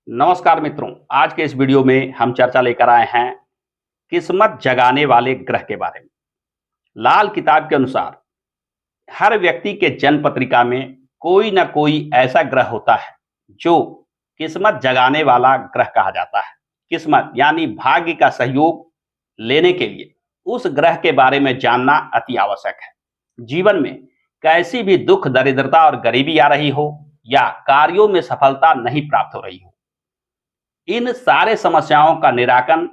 नमस्कार मित्रों, आज के इस वीडियो में हम चर्चा लेकर आए हैं किस्मत जगाने वाले ग्रह के बारे में। लाल किताब के अनुसार हर व्यक्ति के जन्म पत्रिका में कोई ना कोई ऐसा ग्रह होता है जो किस्मत जगाने वाला ग्रह कहा जाता है। किस्मत यानी भाग्य का सहयोग लेने के लिए उस ग्रह के बारे में जानना अति आवश्यक है। जीवन में कैसी भी दुख, दरिद्रता और गरीबी आ रही हो या कार्यों में सफलता नहीं प्राप्त हो रही हो, इन सारे समस्याओं का निराकरण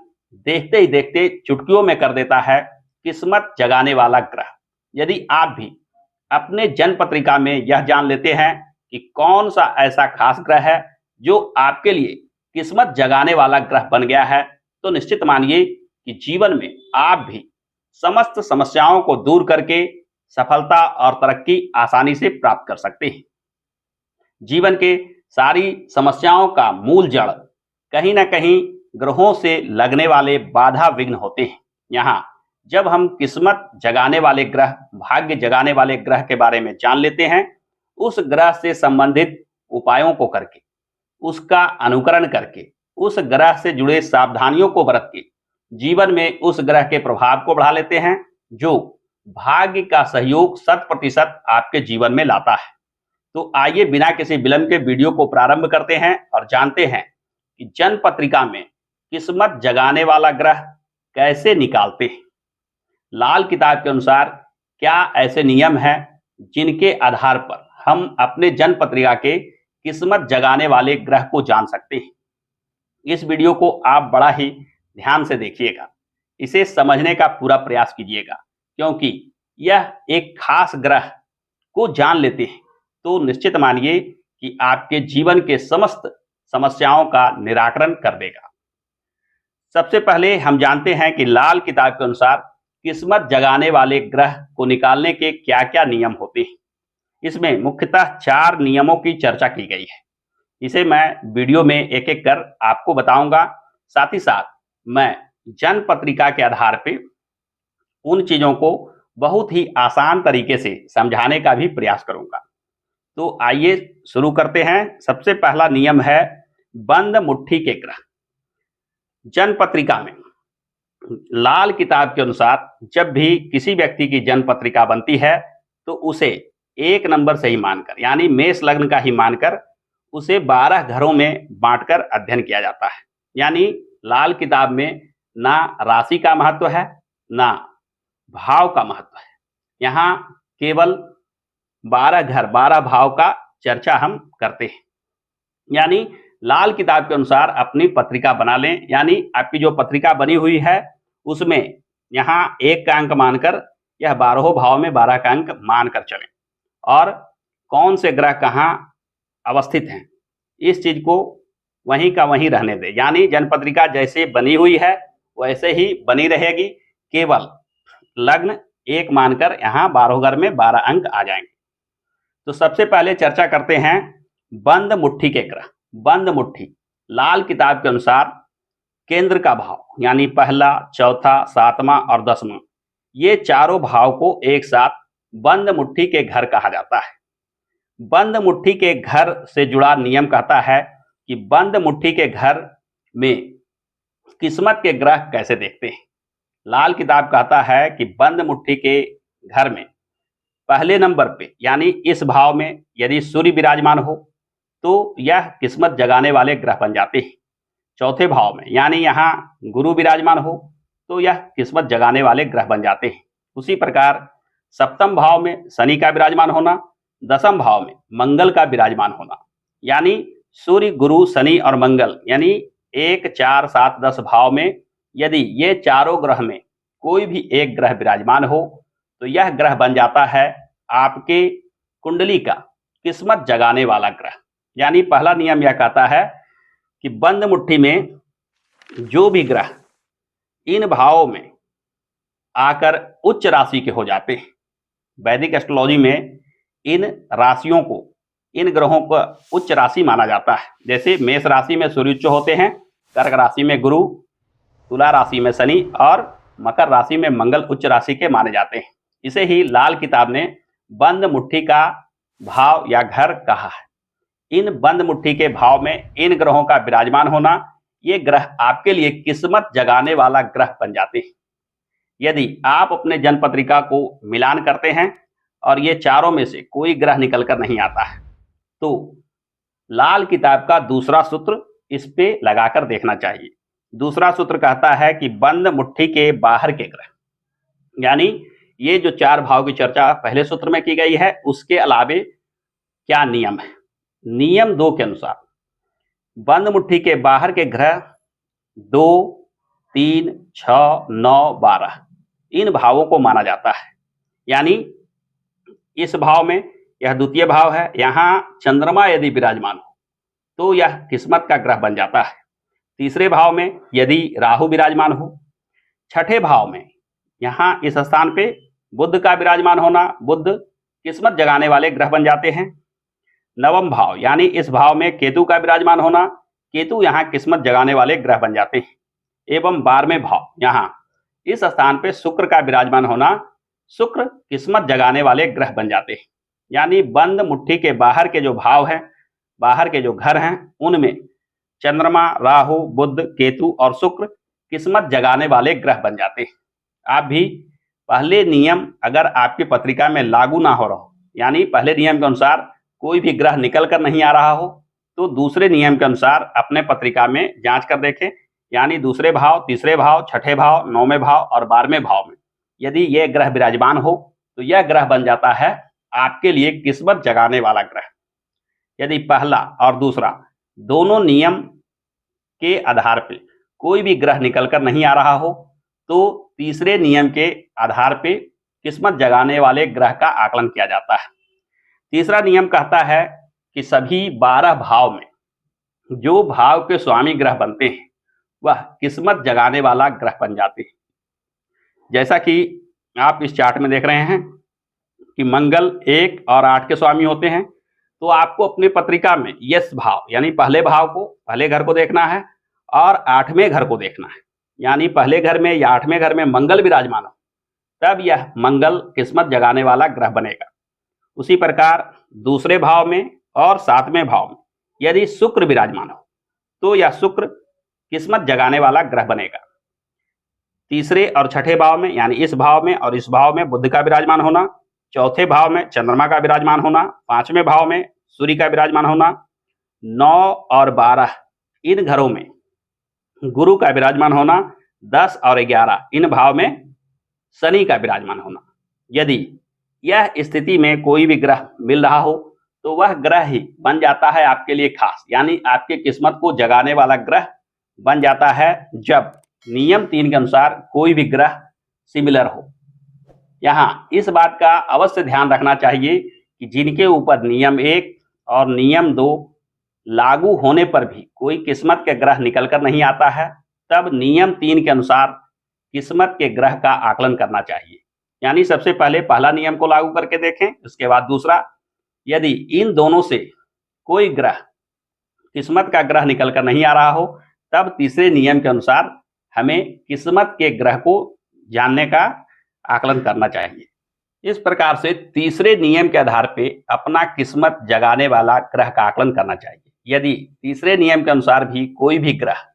देखते ही देखते चुटकियों में कर देता है किस्मत जगाने वाला ग्रह। यदि आप भी अपने जन्म पत्रिका में यह जान लेते हैं कि कौन सा ऐसा खास ग्रह है जो आपके लिए किस्मत जगाने वाला ग्रह बन गया है, तो निश्चित मानिए कि जीवन में आप भी समस्त समस्याओं को दूर करके सफलता और तरक्की आसानी से प्राप्त कर सकते हैं। जीवन के सारी समस्याओं का मूल जड़ कहीं ना कहीं ग्रहों से लगने वाले बाधा विघ्न होते हैं। यहाँ जब हम किस्मत जगाने वाले ग्रह, भाग्य जगाने वाले ग्रह के बारे में जान लेते हैं, उस ग्रह से संबंधित उपायों को करके, उसका अनुकरण करके, उस ग्रह से जुड़े सावधानियों को बरत के जीवन में उस ग्रह के प्रभाव को बढ़ा लेते हैं, जो भाग्य का सहयोग 100% आपके जीवन में लाता है। तो आइए बिना किसी विलंब के वीडियो को प्रारंभ करते हैं और जानते हैं कि जन्म पत्रिका में किस्मत जगाने वाला ग्रह कैसे निकालते हैं। लाल किताब के अनुसार क्या ऐसे नियम हैं जिनके आधार पर हम अपने जन्म पत्रिका के किस्मत जगाने वाले ग्रह को जान सकते हैं। इस वीडियो को आप बड़ा ही ध्यान से देखिएगा, इसे समझने का पूरा प्रयास कीजिएगा, क्योंकि यह एक खास ग्रह को जान लेते हैं तो निश्चित मानिए कि आपके जीवन के समस्त समस्याओं का निराकरण कर देगा। सबसे पहले हम जानते हैं कि लाल किताब के अनुसार किस्मत जगाने वाले ग्रह को निकालने के क्या क्या नियम होते हैं। इसमें मुख्यतः 4 नियमों की चर्चा की गई है। इसे मैं वीडियो में एक एक कर आपको बताऊंगा। साथ ही साथ मैं जन्म पत्रिका के आधार पे उन चीजों को बहुत ही आसान तरीके से समझाने का भी प्रयास करूंगा। तो आइए शुरू करते हैं। सबसे पहला नियम है बंद मुट्ठी के ग्रह। जन्म पत्रिका में लाल किताब के अनुसार जब भी किसी व्यक्ति की जन्म पत्रिका बनती है तो उसे 1 नंबर से ही मानकर, यानी मेष लग्न का ही मानकर, उसे 12 घरों में बांटकर अध्ययन किया जाता है। यानी लाल किताब में ना राशि का महत्व है, ना भाव का महत्व है। यहाँ केवल 12 घर, 12 भाव का चर्चा हम करते हैं। यानी लाल किताब के अनुसार अपनी पत्रिका बना लें, यानी आपकी जो पत्रिका बनी हुई है उसमें यहाँ 1 का अंक मानकर यह 12 भाव में 12 का अंक मानकर चलें, और कौन से ग्रह कहाँ अवस्थित हैं इस चीज को वहीं का वहीं रहने दें। यानी जन्म पत्रिका जैसे बनी हुई है वैसे ही बनी रहेगी, केवल लग्न 1 मानकर यहाँ 12 घर में 12 अंक आ जाएंगे। तो सबसे पहले चर्चा करते हैं बंद मुट्ठी के ग्रह। बंद मुट्ठी लाल किताब के अनुसार केंद्र का भाव, यानी पहला, चौथा, 7वां और 10वां, ये चारों भाव को एक साथ बंद मुट्ठी के घर कहा जाता है। बंद मुट्ठी के घर से जुड़ा नियम कहता है कि बंद मुट्ठी के घर में किस्मत के ग्रह कैसे देखते हैं। लाल किताब कहता है कि बंद मुट्ठी के घर में पहले नंबर पे, यानी इस भाव में यदि सूर्य विराजमान हो तो यह किस्मत जगाने वाले ग्रह बन जाते हैं। चौथे भाव में, यानी यहाँ गुरु विराजमान हो तो यह किस्मत जगाने वाले ग्रह बन जाते हैं। उसी प्रकार 7वें भाव में शनि का विराजमान होना, 10वें भाव में मंगल का विराजमान होना, यानी सूर्य, गुरु, शनि और मंगल, यानी 1, 4, 7, 10 भाव में यदि ये चारों ग्रह में कोई भी एक ग्रह विराजमान हो तो यह ग्रह बन जाता है आपके कुंडली का किस्मत जगाने वाला ग्रह। यानी पहला नियम यह कहता है कि बंद मुट्ठी में जो भी ग्रह इन भावों में आकर उच्च राशि के हो जाते हैं, वैदिक एस्ट्रोलॉजी में इन राशियों को, इन ग्रहों को उच्च राशि माना जाता है। जैसे मेष राशि में सूर्य उच्च होते हैं, कर्क राशि में गुरु, तुला राशि में शनि और मकर राशि में मंगल उच्च राशि के माने जाते हैं। इसे ही लाल किताब ने बंद मुट्ठी का भाव या घर कहा है। इन बंद मुट्ठी के भाव में इन ग्रहों का विराजमान होना, ये ग्रह आपके लिए किस्मत जगाने वाला ग्रह बन जाते हैं। यदि आप अपने जन्म पत्रिका को मिलान करते हैं और ये चारों में से कोई ग्रह निकल कर नहीं आता है, तो लाल किताब का दूसरा सूत्र इस पे लगाकर देखना चाहिए। दूसरा सूत्र कहता है कि बंद मुट्ठी के बाहर के ग्रह, यानी ये जो 4 भाव की चर्चा पहले सूत्र में की गई है, उसके अलावे क्या नियम है। नियम 2 के अनुसार बंद मुट्ठी के बाहर के ग्रह 2, 3, 6, 9, 12 इन भावों को माना जाता है। यानी इस भाव में, यह द्वितीय भाव है, यहां चंद्रमा यदि विराजमान हो तो यह किस्मत का ग्रह बन जाता है। तीसरे भाव में यदि राहु विराजमान हो, छठे भाव में यहां इस स्थान पे बुध का विराजमान होना, बुध किस्मत जगाने वाले ग्रह बन जाते हैं। नवम भाव यानी इस भाव में केतु का विराजमान होना, केतु यहां किस्मत जगाने वाले ग्रह बन जाते हैं। एवं 12वें भाव, यहां इस स्थान पे शुक्र का विराजमान होना, शुक्र किस्मत जगाने वाले ग्रह बन जाते हैं। यानी बंद मुट्ठी के बाहर के जो भाव हैं, बाहर के जो घर हैं, उनमें चंद्रमा, राहु, बुध, केतु और शुक्र किस्मत जगाने वाले ग्रह बन जाते हैं। आप भी पहले नियम अगर आपकी पत्रिका में लागू ना हो रहा हो, यानी पहले नियम के अनुसार कोई भी ग्रह निकल कर नहीं आ रहा हो, तो दूसरे नियम के अनुसार अपने पत्रिका में जांच कर देखें। यानी दूसरे भाव, तीसरे भाव, छठे भाव, 9वें भाव और 12वें भाव में यदि यह ग्रह विराजमान हो तो यह ग्रह बन जाता है आपके लिए किस्मत जगाने वाला ग्रह। यदि पहला और दूसरा दोनों नियम के आधार पे कोई भी ग्रह निकलकर नहीं आ रहा हो, तो तीसरे नियम के आधार पे किस्मत जगाने वाले ग्रह का आकलन किया जाता है। तीसरा नियम कहता है कि सभी 12 भाव में जो भाव के स्वामी ग्रह बनते हैं वह किस्मत जगाने वाला ग्रह बन जाते हैं। जैसा कि आप इस चार्ट में देख रहे हैं कि मंगल 1 और 8 के स्वामी होते हैं, तो आपको अपनी पत्रिका में यश भाव यानी पहले भाव को, पहले घर को देखना है और 8वें घर को देखना है। यानी पहले घर में या 8वें घर में मंगल विराजमान हो, तब यह मंगल किस्मत जगाने वाला ग्रह बनेगा। उसी प्रकार दूसरे भाव में और 7वें भाव में यदि शुक्र विराजमान हो तो यह शुक्र किस्मत जगाने वाला ग्रह बनेगा। तीसरे और छठे भाव में यानी इस भाव में और इस भाव में बुध का विराजमान होना, चौथे भाव में चंद्रमा का विराजमान होना, 5वें भाव में सूर्य का विराजमान होना, 9 और 12 इन घरों में गुरु का विराजमान होना, 10 और 11 इन भाव में शनि का विराजमान होना। यदि यह स्थिति में कोई भी ग्रह मिल रहा हो तो वह ग्रह ही बन जाता है आपके लिए खास, यानी आपकी किस्मत को जगाने वाला ग्रह बन जाता है जब नियम 3 के अनुसार कोई भी ग्रह सिमिलर हो। यहाँ इस बात का अवश्य ध्यान रखना चाहिए कि जिनके ऊपर नियम 1 और नियम 2 लागू होने पर भी कोई किस्मत के ग्रह निकलकर नहीं आता है, तब नियम 3 के अनुसार किस्मत के ग्रह का आकलन करना चाहिए। यानी सबसे पहले पहला नियम को लागू करके देखें, उसके बाद दूसरा। यदि इन दोनों से कोई ग्रह किस्मत का ग्रह निकलकर नहीं आ रहा हो, तब तीसरे नियम के अनुसार हमें किस्मत के ग्रह को जानने का आकलन करना चाहिए। इस प्रकार से तीसरे नियम के आधार पे अपना किस्मत जगाने वाला ग्रह का आकलन करना चाहिए। यदि तीसरे नियम के अनुसार भी कोई भी ग्रह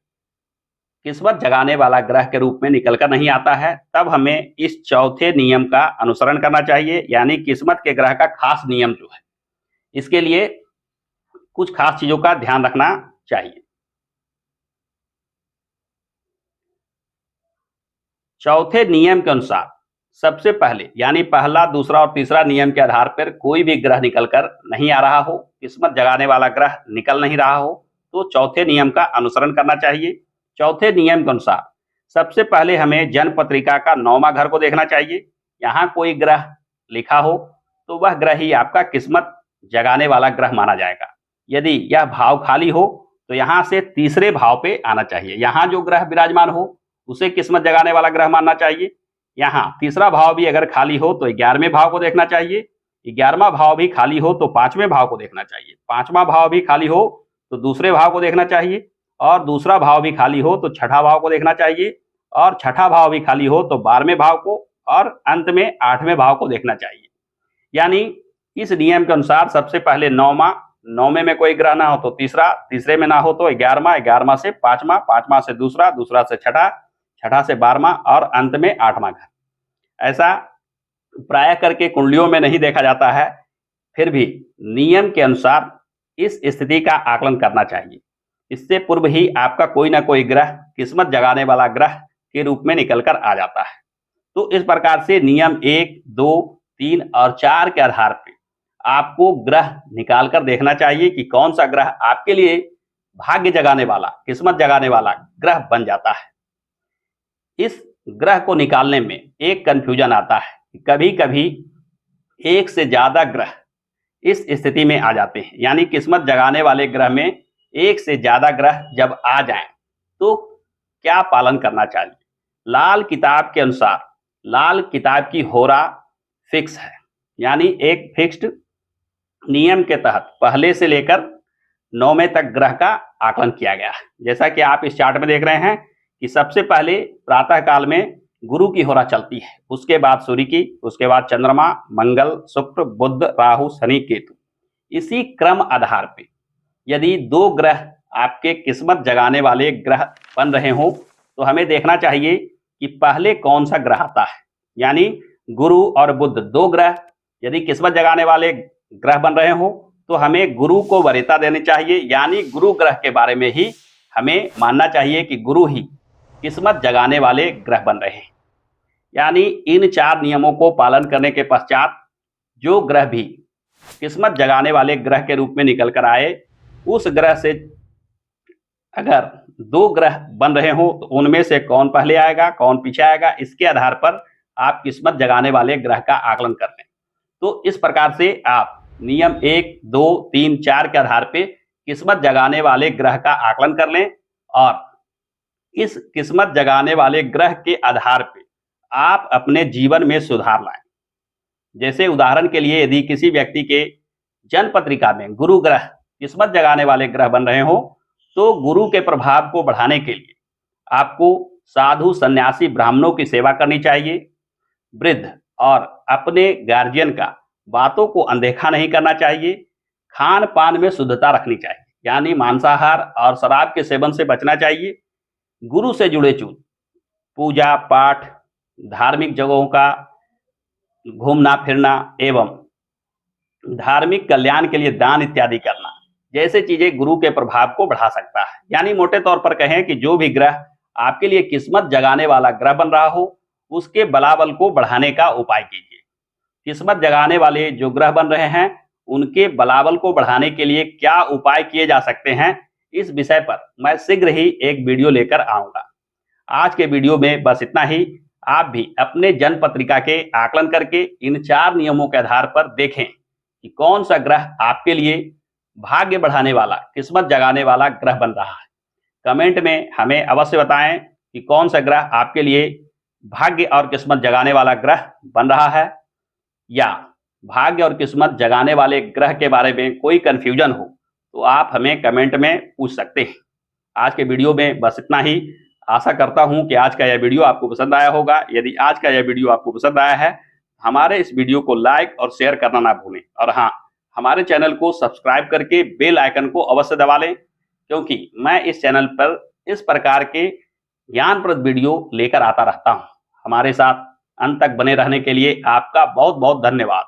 किस्मत जगाने वाला ग्रह के रूप में निकलकर नहीं आता है, तब हमें इस चौथे नियम का अनुसरण करना चाहिए, यानी किस्मत के ग्रह का खास नियम जो है, इसके लिए कुछ खास चीजों का ध्यान रखना चाहिए। चौथे नियम के अनुसार सबसे पहले यानी पहला, दूसरा और तीसरा नियम के आधार पर कोई भी ग्रह निकलकर नहीं आ रहा हो, किस्मत जगाने वाला ग्रह निकल नहीं रहा हो, तो चौथे नियम का अनुसरण करना चाहिए। चौथे नियम के अनुसार सबसे पहले हमें जन्म पत्रिका का 9वां घर को देखना चाहिए। यहाँ कोई ग्रह लिखा हो तो वह ग्रह ही आपका किस्मत जगाने वाला ग्रह माना जाएगा। यदि यह भाव खाली हो तो यहाँ से तीसरे भाव पे आना चाहिए। यहाँ जो ग्रह विराजमान हो उसे किस्मत जगाने वाला ग्रह मानना चाहिए। यहाँ तीसरा भाव भी अगर खाली हो तो 11वें भाव को देखना चाहिए। 11वां भाव भी खाली हो तो 5वें भाव को देखना चाहिए। 5वां भाव भी खाली हो तो दूसरे भाव को देखना चाहिए, और दूसरा भाव भी खाली हो तो छठा भाव को देखना चाहिए, और छठा भाव भी खाली हो तो 12वें भाव को, और अंत में 8वें भाव को देखना चाहिए। यानी इस नियम के अनुसार सबसे पहले 9वां 9वें में कोई ग्रह ना हो तो तीसरा, तीसरे में ना हो तो 11वां, 11वां से 5वां, 5वां से दूसरा, दूसरा से छठा, छठा से 12वां और अंत में 8वां घर। ऐसा प्राय करके कुंडलियों में नहीं देखा जाता है, फिर भी नियम के अनुसार इस स्थिति का आकलन करना चाहिए। इससे पूर्व ही आपका कोई ना कोई ग्रह किस्मत जगाने वाला ग्रह के रूप में निकल कर आ जाता है। तो इस प्रकार से नियम 1, 2, 3 और 4 के आधार पे आपको ग्रह निकाल कर देखना चाहिए कि कौन सा ग्रह आपके लिए भाग्य जगाने वाला, किस्मत जगाने वाला ग्रह बन जाता है। इस ग्रह को निकालने में एक कंफ्यूजन आता है कि कभी-कभी एक से ज्यादा ग्रह इस स्थिति में आ जाते हैं, यानी किस्मत जगाने वाले ग्रह में एक से ज्यादा ग्रह जब आ जाएं तो क्या पालन करना चाहिए। लाल किताब के अनुसार लाल किताब की होरा फिक्स है, यानी एक फिक्स्ड नियम के तहत पहले से लेकर 9वें तक ग्रह का आकलन किया गया है। जैसा कि आप इस चार्ट में देख रहे हैं कि सबसे पहले प्रातः काल में गुरु की होरा चलती है, उसके बाद सूर्य की, उसके बाद चंद्रमा, मंगल, शुक्र, बुध, राहु, शनि, केतु। इसी क्रम आधार पे यदि 2 ग्रह आपके किस्मत जगाने वाले ग्रह बन रहे हों तो हमें देखना चाहिए कि पहले कौन सा ग्रह आता है। यानी गुरु और बुध 2 ग्रह यदि किस्मत जगाने वाले ग्रह बन रहे हों तो हमें गुरु को वरीयता देनी चाहिए, यानी गुरु ग्रह के बारे में ही हमें मानना चाहिए कि गुरु ही किस्मत जगाने वाले ग्रह बन रहे हैं। यानी इन 4 नियमों को पालन करने के पश्चात जो ग्रह भी किस्मत जगाने वाले ग्रह के रूप में निकल कर आए, उस ग्रह से अगर 2 ग्रह बन रहे हो तो उनमें से कौन पहले आएगा, कौन पीछे आएगा, इसके आधार पर आप किस्मत जगाने वाले ग्रह का आकलन कर लें। तो इस प्रकार से आप नियम 1, 2, 3, 4 के आधार पे किस्मत जगाने वाले ग्रह का आकलन कर लें और इस किस्मत जगाने वाले ग्रह के आधार पे आप अपने जीवन में सुधार लाएं। जैसे उदाहरण के लिए यदि किसी व्यक्ति के जन्म पत्रिका में गुरु ग्रह किस्मत जगाने वाले ग्रह बन रहे हो तो गुरु के प्रभाव को बढ़ाने के लिए आपको साधु, सन्यासी, ब्राह्मणों की सेवा करनी चाहिए। वृद्ध और अपने गार्जियन का बातों को अनदेखा नहीं करना चाहिए। खान पान में शुद्धता रखनी चाहिए, यानी मांसाहार और शराब के सेवन से बचना चाहिए। गुरु से जुड़े चूत, पूजा पाठ, धार्मिक जगहों का घूमना फिरना एवं धार्मिक कल्याण के लिए दान इत्यादि करना जैसे चीजें गुरु के प्रभाव को बढ़ा सकता है। यानी मोटे तौर पर कहें कि जो भी ग्रह आपके लिए किस्मत जगाने वाला ग्रह बन रहा हो उसके बलाबल को बढ़ाने का उपाय कीजिए। किस्मत जगाने वाले जो ग्रह बन रहे हैं उनके बलाबल को बढ़ाने के लिए क्या उपाय किए जा सकते हैं, इस विषय पर मैं शीघ्र ही एक वीडियो लेकर आऊंगा। आज के वीडियो में बस इतना ही। आप भी अपने जन्म पत्रिका के आकलन करके इन 4 नियमों के आधार पर देखें कि कौन सा ग्रह आपके लिए भाग्य बढ़ाने वाला, किस्मत जगाने वाला ग्रह बन रहा है। कमेंट में हमें अवश्य बताएं कि कौन सा ग्रह आपके लिए भाग्य और किस्मत जगाने वाला ग्रह बन रहा है, या भाग्य और किस्मत जगाने वाले ग्रह के बारे में कोई कंफ्यूजन हो तो आप हमें कमेंट में पूछ सकते हैं। आज के वीडियो में बस इतना ही। आशा करता हूं कि आज का यह वीडियो आपको पसंद आया होगा। यदि आज का यह वीडियो आपको पसंद आया है, हमारे इस वीडियो को लाइक और शेयर करना ना भूलें। और हाँ, हमारे चैनल को सब्सक्राइब करके बेल आइकन को अवश्य दबा लें, क्योंकि मैं इस चैनल पर इस प्रकार के ज्ञानप्रद वीडियो लेकर आता रहता हूं। हमारे साथ अंत तक बने रहने के लिए आपका बहुत बहुत धन्यवाद।